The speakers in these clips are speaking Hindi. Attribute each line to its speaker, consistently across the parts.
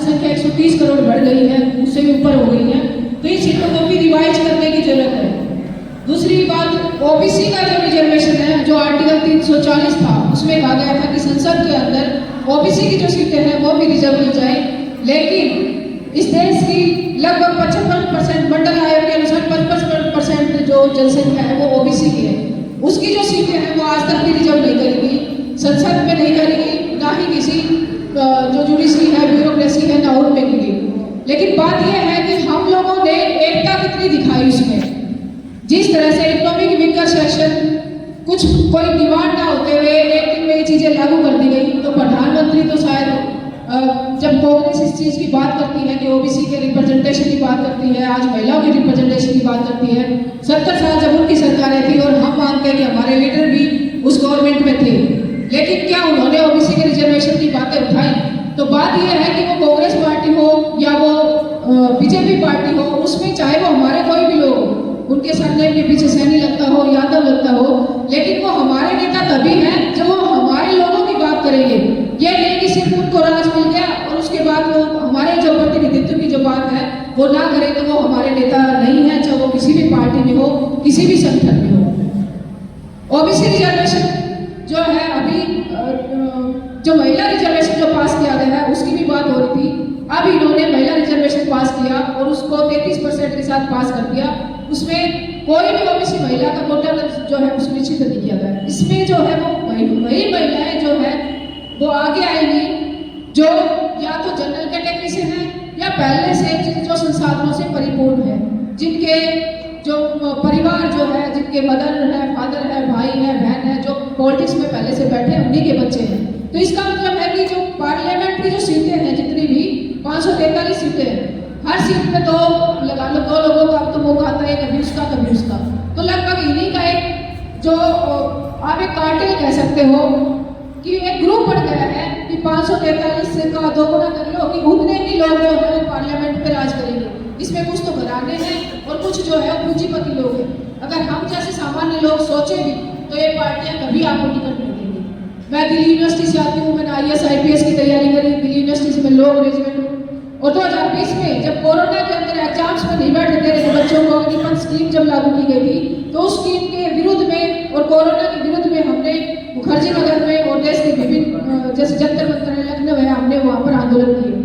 Speaker 1: जनसंख्या 130 करोड़ बढ़ गई है, उससे भी ऊपर हो गई है, तो इन सीटों को भी रिवाइज करने की जरूरत है। दूसरी बात, ओबीसी का जो रिजर्वेशन है, जो आर्टिकल 340 था, उसमें कहा गया था कि संसद के अंदर ओबीसी की जो सीटें हैं वो भी रिजर्व की जाए, लेकिन इस देश की लगभग 55% मंडल आयोग के अनुसार 55% जो जनसंख्या है वो ओबीसी की है। उसकी जो सीटें हैं वो आज तक भी रिजर्व नहीं करेगी, संसद में नहीं करेगी, ना ही किसी जो जुडिशरी है, ब्यूरोक्रेसी है, ना उनमें की। लेकिन बात यह है कि हम लोगों ने एकता कितनी दिखाई उसमें। जिस तरह से इकोनॉमिक वीकर सेक्शन, कुछ कोई डिमांड ना होते हुए एक दिन में ये चीजें लागू कर दी गई, तो प्रधानमंत्री तो शायद जब कांग्रेस इस चीज की बात करती है कि ओबीसी के रिप्रेजेंटेशन की बात करती है, आज महिलाओं के रिप्रेजेंटेशन की बात करती है, 70 साल जब उनकी सरकारें थी और हम मानते हैं कि हमारे लीडर भी उस गवर्नमेंट में थे, लेकिन क्या उन्होंने ओबीसी के रिजर्वेशन की बातें उठाई? तो बात यह है कि वो कांग्रेस पार्टी हो या वो बीजेपी पार्टी हो, उसमें चाहे वो हमारे कोई भी लोग, उनके सरनेम के पीछे सैनी लगता हो, यादव लगता हो, लेकिन वो हमारे नेता तभी हैं जब वो हमारे लोगों की बात करेंगे। ये नहीं कि सिर्फ उनको राज मिल गया और उसके बाद वो हमारे जो प्रतिनिधित्व की जो बात है वो ना करे, तो वो हमारे नेता नहीं है, चाहे वो किसी भी पार्टी में हो, किसी भी संगठन में हो। ओबीसी रिजर्वेशन जो है, अभी जो महिला रिजर्वेशन जो पास किया गया है उसकी भी बात हो रही थी। अब इन्होंने महिला रिजर्वेशन पास किया और उसको 33% के साथ पास कर दिया। उसमें कोई भी ओबीसी महिला का कोटा जो है सुनिश्चित नहीं किया गया। इसमें जो है वो वही महिलाएं जो है वो आगे आएंगी जो या तो जनरल कैटेगरी से हैं या पहले से जो संसाधनों से परिपूर्ण है, जिनके जो परिवार जो है, जिनके मदर है, फादर है, भाई है, बहन है, जो पॉलिटिक्स में पहले से बैठे हैं, उन्हीं के बच्चे हैं। तो इसका मतलब है कि जो पार्लियामेंट की जो सीटें हैं, जितनी भी 543 सीटें हैं, हर सीट पे दो लगा लो, 2 लोगों का अब तो मौका आता है, कभी उसका कभी उसका, तो लगभग इन्हीं का एक जो आप एक कार्टेल कह सकते हो कि एक ग्रुप बन गया है कि 543 का 2 गुना कर लो कि उतने ही लोग जो है पार्लियामेंट पे राज करेंगे। इसमें कुछ तो घराने हैं और कुछ जो है पूंजीपति लोग हैं। अगर हम जैसे सामान्य लोग सोचे भी तो ये पार्टियां कभी आपको टिकट नहीं देंगी। मैं दिल्ली यूनिवर्सिटी से आती हूँ, मैंने IAS IPS की तैयारी करी, दिल्ली यूनिवर्सिटी से मैं लॉ ग्रेजुएट हूँ, और 2020 में जब कोरोना के अंदर एग्जाम्स में नहीं बैठने दे रहे थे बच्चों को, अग्निपथ स्कीम जब लागू की गई थी, तो उस स्कीम के विरुद्ध में और कोरोना के विरुद्ध में हमने मुखर्जी नगर में और देश के विभिन्न जैसे जंतर मंतर लखनऊ है, हमने वहाँ पर आंदोलन किए।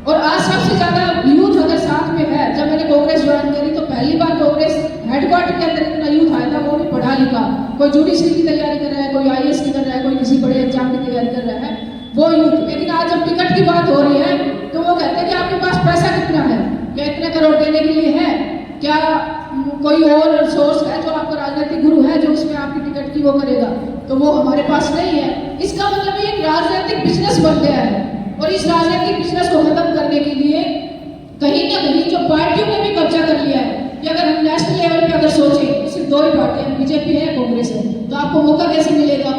Speaker 1: और आज सबसे ज्यादा यूथ अगर साथ में है, जब मैंने कांग्रेस ज्वाइन करी तो पहली बार कांग्रेस हेडक्वार्टर के अंदर इतना यूथ आया था, वो भी पढ़ा लिखा, कोई जुडिशरी की तैयारी कर रहा है, कोई IAS की कर रहा है, कोई किसी बड़े एग्जाम की तैयारी कर रहा है, वो यूथ। लेकिन आज जब टिकट की बात हो रही है तो वो कहते हैं कि आपके पास पैसा कितना है, क्या इतने करोड़ देने के लिए है, क्या कोई और सोर्स है जो आपका राजनीतिक गुरु है जो उसमें आपकी टिकट की वो करेगा, तो वो हमारे पास नहीं है। इसका मतलब ये राजनीतिक बिजनेस बन गया है, और इस राजनीतिक बिजनेस को खत्म करने के लिए कहीं ना कहीं जो पार्टियों ने भी कब्जा कर लिया है, कि अगर हम नेशनल लेवल पे अगर सोचें तो सिर्फ 2 ही पार्टियां, बीजेपी है, कांग्रेस है, तो आपको मौका कैसे मिलेगा?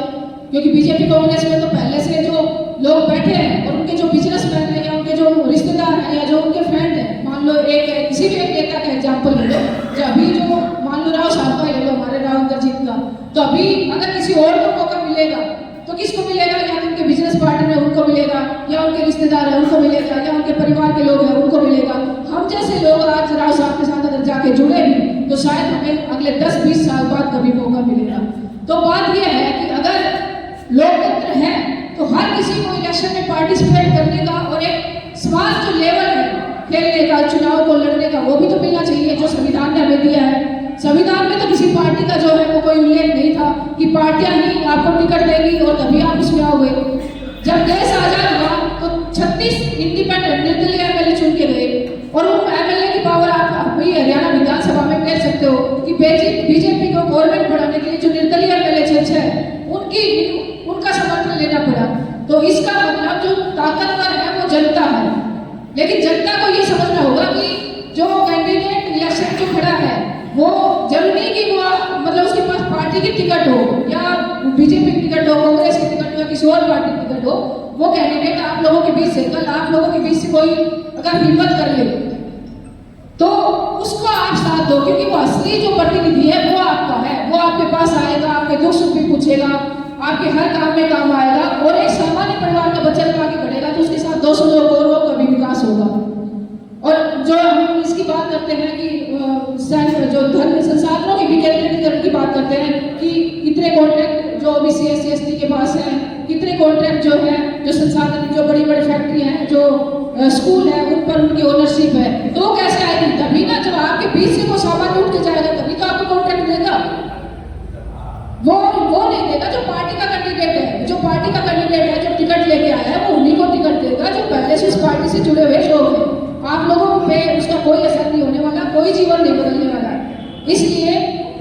Speaker 1: क्योंकि बीजेपी कांग्रेस में तो पहले से जो लोग बैठे हैं और उनके जो बिजनेसमैन है या उनके जो रिश्तेदार हैं या जो उनके फ्रेंड हैं, मान लो एक किसी भी एक नेता का एग्जाम्पल ले लो, जो अभी जो मान लो राव साहब का ले लो, हमारे राव इंद्रजीत का, तो अभी अगर किसी और को मौका मिलेगा तो किसको मिलेगा? या उनके बिजनेस पार्टनर है उनको मिलेगा, या उनके रिश्तेदार है उनको मिलेगा, या उनके परिवार के लोग हैं उनको मिलेगा। हम जैसे लोग आज राव साहब के साथ अगर जाके जुड़े भी तो शायद हमें अगले 10-20 साल बाद कभी मौका मिलेगा। तो बात यह है कि अगर लोकतंत्र है तो हर किसी को इलेक्शन में पार्टिसिपेट करने का और एक समान जो लेवल है खेलने का, चुनाव को लड़ने का, वो भी तो मिलना चाहिए जो संविधान ने हमें दिया है। संविधान में तो किसी पार्टी का जो है वो कोई उल्लेख नहीं था कि पार्टियां ही आपको टिकट देंगी और तभी आप उसमें आओगे। जब देश आजाद हुआ तो 36 इंडिपेंडेंट निर्दलीय MLA चुन के गए, और उन MLA की पावर आप भी हरियाणा विधानसभा में कह सकते हो कि बीजेपी को गवर्नमेंट बढ़ाने के लिए जो निर्दलीय MLA 6 है उनका समर्थन लेना पड़ा। तो इसका मतलब जो ताकतवर है वो जनता है, लेकिन जनता को ये समझना होगा कि जो कैंडिडेट इलेक्शन जो खड़ा है वो जरूरी नहीं कि वो मतलब उसके पास पार्टी की टिकट हो या बीजेपी की टिकट हो, कांग्रेस की टिकट हो या किसी और पार्टी की टिकट हो, वो कैंडिडेट आप लोगों के बीच से, कल आप लोगों के बीच से कोई अगर हिम्मत कर ले तो उसको आप साथ दो, क्योंकि वो असली जो प्रतिनिधि है वो आपका है, वो आपके पास आएगा, आपके दुख सुख भी पूछेगा, आपके हर काम में काम आएगा, और एक सामान्य परिवार का बच्चा जब आगे बढ़ेगा तो उसके साथ 200 लोग और वो कभी विकास हो जो धन संसाधनों के विकेंद्रीकरण की बात करते हैं कि कितने कॉन्ट्रैक्ट जो ओबीसी एससी एसटी के पास हैं, कितने कॉन्ट्रैक्ट जो है, जो संसाधन, जो बड़ी बड़ी फैक्ट्री हैं, जो स्कूल है, उन पर उनकी ओनरशिप है, तो कैसे आएगी? तभी ना, जब आपके बीच से वो सामान उठ के जाएगा तभी तो आपको कॉन्ट्रैक्ट देगा। वो नहीं देगा जो पार्टी का कैंडिडेट है। जो पार्टी का कैंडिडेट है, जो टिकट लेके आया है, वो उन्हीं को टिकट देगा जो पहले से उस पार्टी से जुड़े हुए लोग हैं। आप लोगों पे उसका कोई असर नहीं होने वाला, कोई जीवन नहीं बदलने वाला। इसलिए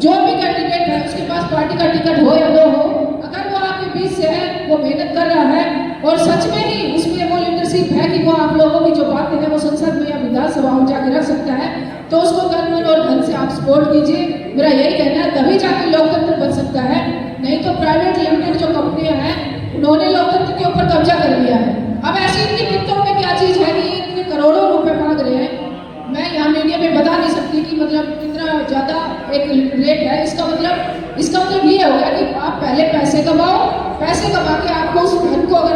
Speaker 1: जो भी कैंडिडेट है उसके पास पार्टी का टिकट हो या न हो, अगर वो आपके बीच से है, वो मेहनत कर रहा है और सच में ही उसमें वो लीडरशिप है कि वो आप लोगों की जो बातें हैं वो संसद में या विधानसभा में जाकर रख सकता है, तो उसको तन मन और धन से आप सपोर्ट कीजिए। मेरा यही कहना है, तभी जाकर लोकतंत्र बन सकता है। नहीं तो प्राइवेट लिमिटेड जो कंपनियां हैं, उन्होंने लोकतंत्र के ऊपर कब्जा कर लिया है। अब ऐसी इतनी कितों में क्या चीज है कि इतने करोड़ों रुपए मांग रहे हैं। मैं यहाँ मीडिया में बता नहीं सकती कि मतलब कितना ज्यादा एक रेट है। इसका मतलब ये हो गया कि आप पहले पैसे कमाओ, पैसे कमा के आपको उस धन को अगर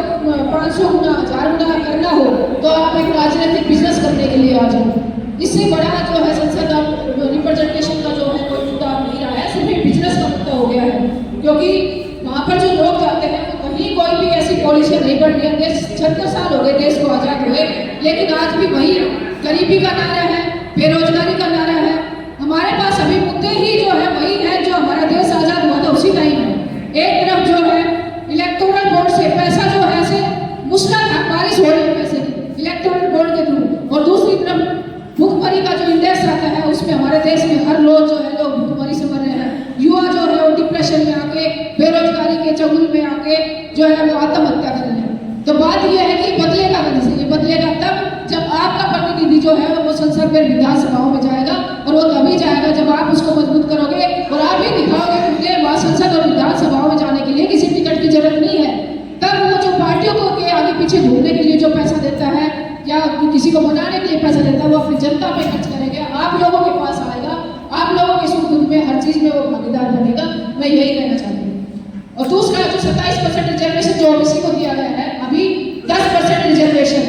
Speaker 1: 500 गुना 1000 गुना करना हो तो आप एक राजनीतिक बिजनेस करने के लिए आ जाओ। इससे बड़ा जो है संसद रिप्रेजेंटेशन का जो है कोई मुद्दा नहीं रहा है, सिर्फ बिजनेस का मुद्दा हो गया है। क्योंकि वहाँ पर जो लोग जाते हैं वो कहीं कोई भी ऐसी पॉलिसी नहीं बढ़ रही है। देश 76 साल हो गए देश को आजाद हुए, लेकिन आज भी वही गरीबी का नारा है, बेरोजगारी का नारा है। हमारे पास अभी मुद्दे ही जो है वही है जो हमारा देश आजाद हुआ था उसी टाइम है। एक तरफ जो है इलेक्टोरल बोर्ड से पैसा जो है ऐसे मुस्लाधार बारिश हो रही है पैसे की इलेक्टोरल बोर्ड के थ्रू, और दूसरी तरफ भुखमरी का जो इंडेक्स आता है उसमें हमारे देश में हर रोज जो है लोग भुखमरी से मर रहे हैं। युवा जो है वो डिप्रेशन में आके, बेरोजगारी के चंगुल में आके जो है वो आत्महत्या कर रहे हैं। तो बात यह है कि बदलेगा कैसे? ये बदलेगा तब जब आपका प्रतिनिधि जो है वो संसद में विधानसभाओं में जाएगा, और वो तभी जाएगा जब आप उसको मजबूत करोगे और आप ही दिखाओगे कि मुझे वहाँ संसद और विधानसभाओं में जाने के लिए किसी टिकट की जरूरत नहीं है। तब वो जो पार्टियों को के आगे पीछे घूमने के लिए जो पैसा देता है या किसी को मनाने के लिए पैसा देता है, वो अपनी जनता पे खर्च करेंगे, आप लोगों के पास आएगा, आप लोगों के सुख दुख में हर चीज में वो भागीदार बनेगा। मैं यही कहना चाहती हूँ। और दूसरा जो 27% रिजर्वेशन जो ओबीसी को दिया गया है, अभी 10% रिजर्वेशन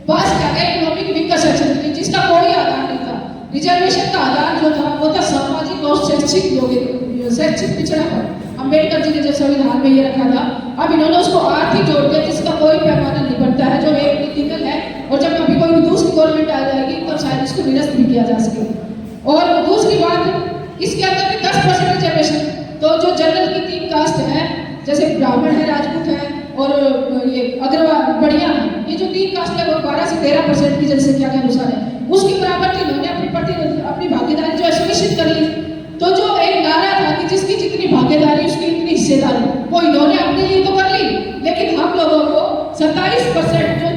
Speaker 1: पास किया गया इकोनॉमिक वीकर सेक्शन के लिए, जिसका कोई आधार नहीं था। रिजर्वेशन का आधार जो था वो था सामाजिक और शैक्षिक योग्यता, शैक्षिक पिछड़ापन। अम्बेडकर जी ने जो संविधान में ये रखा था, अब इन्होंने उसको आर्थिक जोड़ दिया जिसका कोई पैमाना नहीं बनता है, जो एक नीतिगत है। और जब कभी कोई दूसरी गवर्नमेंट आ जाएगी तो शायद इसको निरस्त भी किया जा सके। और दूसरी बात, इसके अंदर भी 10% रिजर्वेशन, तो जो जनरल की 3 कास्ट है, जैसे ब्राह्मण है, राजपूत है और ये अग्रवाल बढ़िया है, ये जो 3 कास्ट है वो 12 से 13% की जनसंख्या के अनुसार है, उसकी बराबर की इन्होंने अपनी भागीदारी जो सुनिश्चित कर ली। तो जो एक नारा था कि जिसकी जितनी भागीदारी उसकी इतनी हिस्सेदारी, वो इन्होंने अपने लिए तो कर ली, लेकिन हम लोगों को 27% जो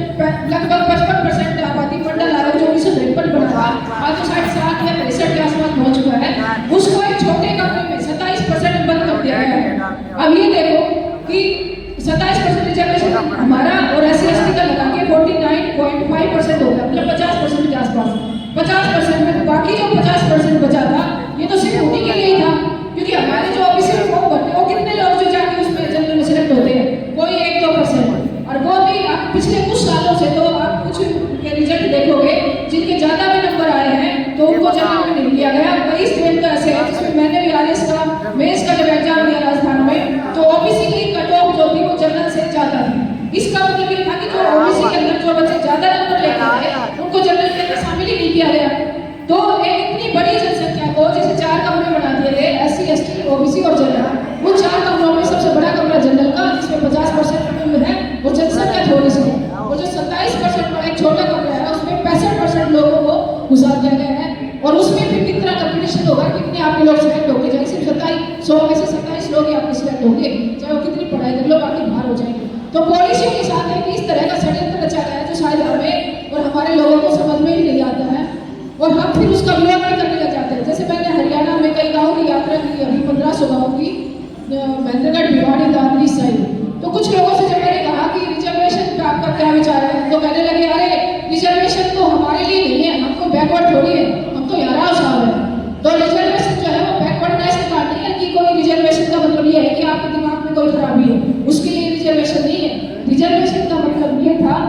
Speaker 1: लगभग 55% आबादी मंडल आयोग जो 1953 बना था, आज तो 60 या 65 के आसपास पहुंच चुका है, उसको एक छोटे कमरे में 27% बंद कर दिया गया है। अब ये देखो कि 27% रिजर्वेशन हमारा और SC/ST का लगा के 49.5% हो गया, मतलब 50% के आसपास। 50% में बाकी जो 50% बचा था, ये तो सिर्फ उन्हीं के लिए ही था, क्योंकि हमारे जो ऑफिसर फॉर्म भरते हैं वो कितने लोग जो जाके उसमें जनरल में सिलेक्ट होते हैं, कोई 1-2%, और वो भी आप पिछले कुछ सालों से तो आप कुछ के रिजल्ट देखोगे जिनके ज्यादा भी नंबर आए हैं तो उनको जनरल में नहीं लिया गया। कई स्टूडेंट का ऐसे है जिसमें मैंने भी RS का मेंस का जब एग्जाम दिया राजस्थान में, तो ओबीसी की कट ऑफ जो थी वो जनरल से ज्यादा थी। इसका मतलब ये था कि जो ओबीसी के अंदर जो बच्चे ज्यादा नंबर लेके आए उनको जनरल के अंदर शामिल ही नहीं किया गया। तो एक इतनी बड़ी जनसंख्या को जैसे 4 कमरे बना दिए गए, SC/ST, OBC और जनरल, वो 4 कमरों में सबसे बड़ा कमरा जनरल का, जिसमें 50% है और जनसंख्या थोड़ी सी है, और जो 27% का एक छोटा कमरा है उसमें 65% लोगों को घुसा दिया गया है। और उसमें फिर कितना कंपटीशन होगा, कितने आपके लोग सिलेक्ट होंगे, चाहे सिर्फ 100 में से 27 लोग ही आपके सिलेक्ट होंगे, चाहे वो कितनी पढ़ाई कर लो, बाकी बाहर हो जाएंगे। तो पॉलिसियों के साथ है कि इस तरह का षड्यंत्र रचा गया है जो शायद हमें और हमारे लोगों को समझ में ही नहीं आता है, और हम फिर उसका विरोध भी करने लग जाते हैं। जैसे मैंने हरियाणा में कई गाँव की यात्रा की, अभी 1500 गाँव की, महेंद्रगढ़, भिवाड़ी, दादरी साइड। तो कुछ लोगों से जब मैंने कहा कि रिजर्वेशन पे आपका क्या विचार है, तो कहने लगे अरे रिजर्वेशन तो हमारे लिए नहीं है, हमको बैकवर्ड थोड़ी है, हम तो यहाँ साहब है। तो रिजर्वेशन जो है वो बैकवर्डनेस के कारण नहीं है कि कोई रिजर्वेशन का मतलब ये है कि आपके दिमाग में कोई खराबी है, उसके लिए रिजर्वेशन नहीं है। रिजर्वेशन का मतलब ये था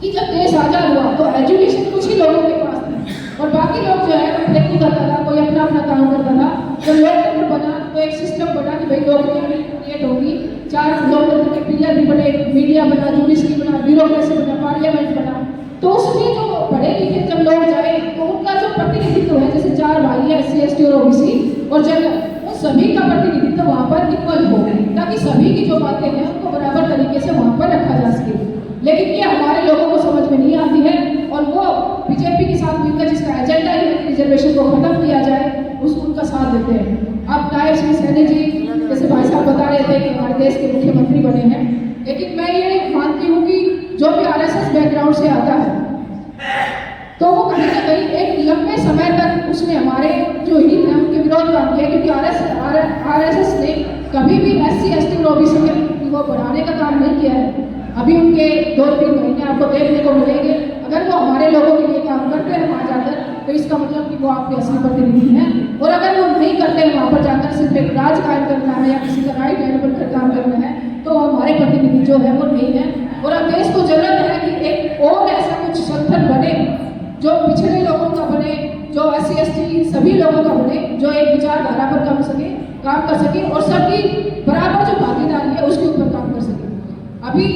Speaker 1: कि जब देश आजाद हुआ तो एजुकेशन कुछ ही लोगों के पास था, और बाकी लोग जो है वो नहीं करता था, कोई कोई अपना अपना काम करता था। जब लोकतंत्र बना तो एक सिस्टम बना कि भाई नौकरियां भी क्रिएट होगी, 4 लोकतंत्र के पिलर भी बने, मीडिया बना, जुडिशरी बना, ब्यूरोक्रेसी बना, पार्लियामेंट बना। तो उसमें जो पढ़े लिखे जब लोग जाए तो उनका जो प्रतिनिधित्व है, जैसे 4 भाई है SC ST और OBC और जनरल, उन सभी का प्रतिनिधित्व वहाँ पर इक्वल हो, ताकि सभी की जो बातें हैं उनको बराबर तरीके से वहाँ पर रखा जा सके। लेकिन ये हमारे लोगों को समझ में नहीं आती है और वो बीजेपी के साथ मिलकर जिसका एजेंडा है रिजर्वेशन को खत्म किया जाए उसको उनका साथ देते हैं। अब नायब सिंह सैनी जी जैसे भाई साहब बता रहे थे कि हमारे देश के मुख्यमंत्री बने हैं, लेकिन मैं ये मानती हूँ कि जो भी RSS बैकग्राउंड से आता है तो वो कहीं ना कहीं एक लंबे समय तक उसने हमारे जो हित है उनके विरोध काम किया, क्योंकि RSS ने कभी भी SC ST और OBC के वो बढ़ाने का काम नहीं किया है। अभी उनके 2-3 महीने आपको देखने को मिलेंगे। अगर वो हमारे लोगों के लिए काम करते हैं वहाँ जाकर तो इसका मतलब कि वो आपके असली प्रतिनिधि हैं, और अगर वो नहीं करते हैं वहाँ पर जाकर सिर्फ एक राज कायम करना है या किसी का राइट हैंड बनकर काम करना है तो हमारे प्रतिनिधि जो है वो नहीं है। और अब देश को जरूरत है कि एक और ऐसा कुछ संगठन बने जो पिछड़े लोगों का बने, जो SC ST सभी लोगों का बने, जो एक विचारधारा पर काम कर सके और सबकी बराबर जो भागीदारी है उसके ऊपर काम कर सके। अभी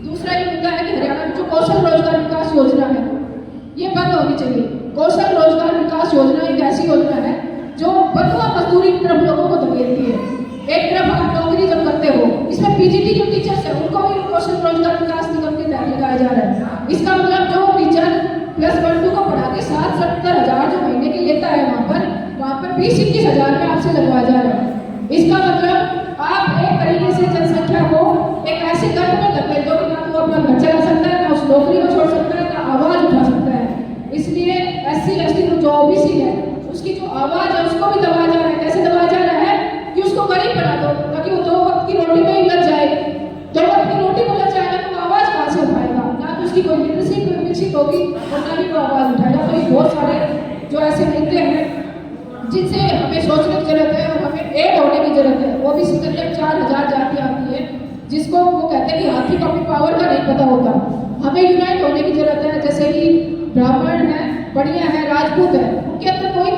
Speaker 1: दूसरा ये मुद्दा है कि हरियाणा में जो कौशल रोजगार विकास योजना है ये बंद होनी चाहिए। कौशल रोजगार विकास योजना एक ऐसी योजना है जो बंधुआ मजदूरी की तरफ लोगों को धकेलती है। एक तरफ आप नौकरी जब करते हो, इसमें PGT जो टीचर्स है उनको भी कौशल रोजगार विकास निगम के तहत लगाया जा रहा है। इसका मतलब जो टीचर +1-2 को पढ़ा के 60-70 हज़ार जो महीने के लेता है वहाँ पर 20-21 हज़ार में आपसे लगवाया जा रहा है। इसका मतलब आप एक तरीके से जनसंख्या को एक ऐसे गर्भ में धकेल दो कि ना तो अपना घर चला सकता है, ना उस नौकरी को छोड़ सकता है, ना आवाज उठा सकता है। इसलिए SC ST जो OBC है उसकी जो आवाज है उसको भी दबाया जा रहा है। कैसे दबाया जा रहा है कि उसको गरीब बना दो ताकि वो 2 वक्त की रोटी में ही लग जाए। 2 वक्त की रोटी में लग जाएगा तो आवाज कहाँ से उठाएगा? ना तो उसकी कोई लिटरेसी विकसित होगी और ना ही वो आवाज उठाएगा। तो ये बहुत सारे जो ऐसे मुद्दे हैं जिनसे हमें सोचने की जरूरत है और हमें एक होने की जरूरत है। OBC के अंदर 4000 जाति आती है जिसको वो कहते हैं कि हाथी को अपनी पावर का नहीं पता होता। हमें यूनाइट होने की जरूरत है। जैसे कि ब्राह्मण है, बढ़िया है, राजपूत है, उनके अंदर कोई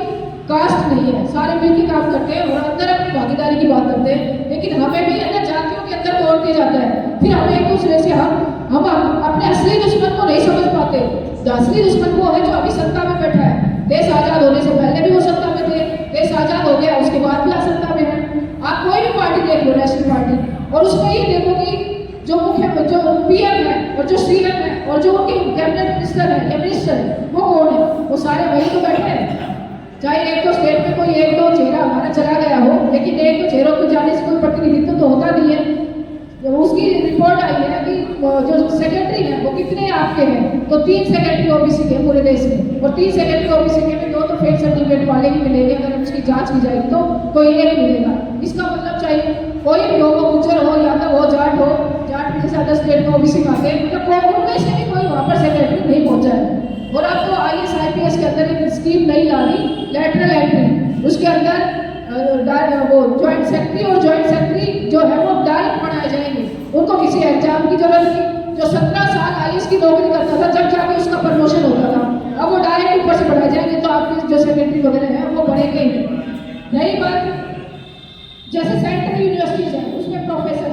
Speaker 1: कास्ट नहीं है, सारे मिलकर काम करते हैं और अंदर अपनी भागीदारी की बात करते हैं। लेकिन हमें भी अन्य जातियों के अंदर तोड़ दिया जाता है। फिर हम एक दूसरे से हम अपने असली दुश्मन को नहीं समझ पाते। असली दुश्मन वो है जो अभी सत्ता में बैठा है। देश आजाद होने से पहले भी वो सत्ता में थे, देश आजाद हो गया उसके बाद भी सत्ता में है। आप कोई भी पार्टी देख लो, नेशनल पार्टी, और उसमें ये देखो कि जो PM है और जो CM है और जो उनके कैबिनेट मिनिस्टर है या मिनिस्टर है वो कौन है? वो सारे वही तो बैठे हैं। चाहे एक तो स्टेट में कोई 1-2 चेहरा हमारा चला गया हो, लेकिन एक तो चेहरों को जाने से कोई प्रतिनिधित्व तो होता नहीं है। जब उसकी रिपोर्ट आई है कि जो सेक्रेटरी है वो कितने आपके हैं, तो 3 सेक्रेटरी OBC के पूरे देश में, और 3 सेक्रेटरी OBC के में 2 तो फेक सर्टिफिकेट वाले ही मिलेंगे। अगर उसकी जांच की जाएगी तो कोई एक मिलेगा। इसका मतलब चाहिए कोई भी हो, गुज्जर हो, यादव हो, जाट हो, जाट में जैसे अदर स्टेट में OBC खाते हैं, मतलब उनमें से भी कोई वहाँ पर सेक्रेटरी नहीं पहुँचा है। और अब तो IAS IPS के अंदर एक स्कीम नहीं ला दी, लेटरल एंट्री, उसके अंदर वो ज्वाइंट सेक्रेटरी और ज्वाइंट सेक्रेटरी जो है वो डायरेक्ट बनाए जाएंगे। उनको किसी एग्जाम की जरूरत नहीं। जो 17 साल IAS की नौकरी करता था जब जाके उसका प्रमोशन होता था, अब वो डायरेक्ट ऊपर से बढ़ाए जाएंगे। तो आपके जो सेक्रेटरी वगैरह है वो बढ़ेंगे ही। रही बात जैसे सेंट्रल यूनिवर्सिटीज है उसमें प्रोफेसर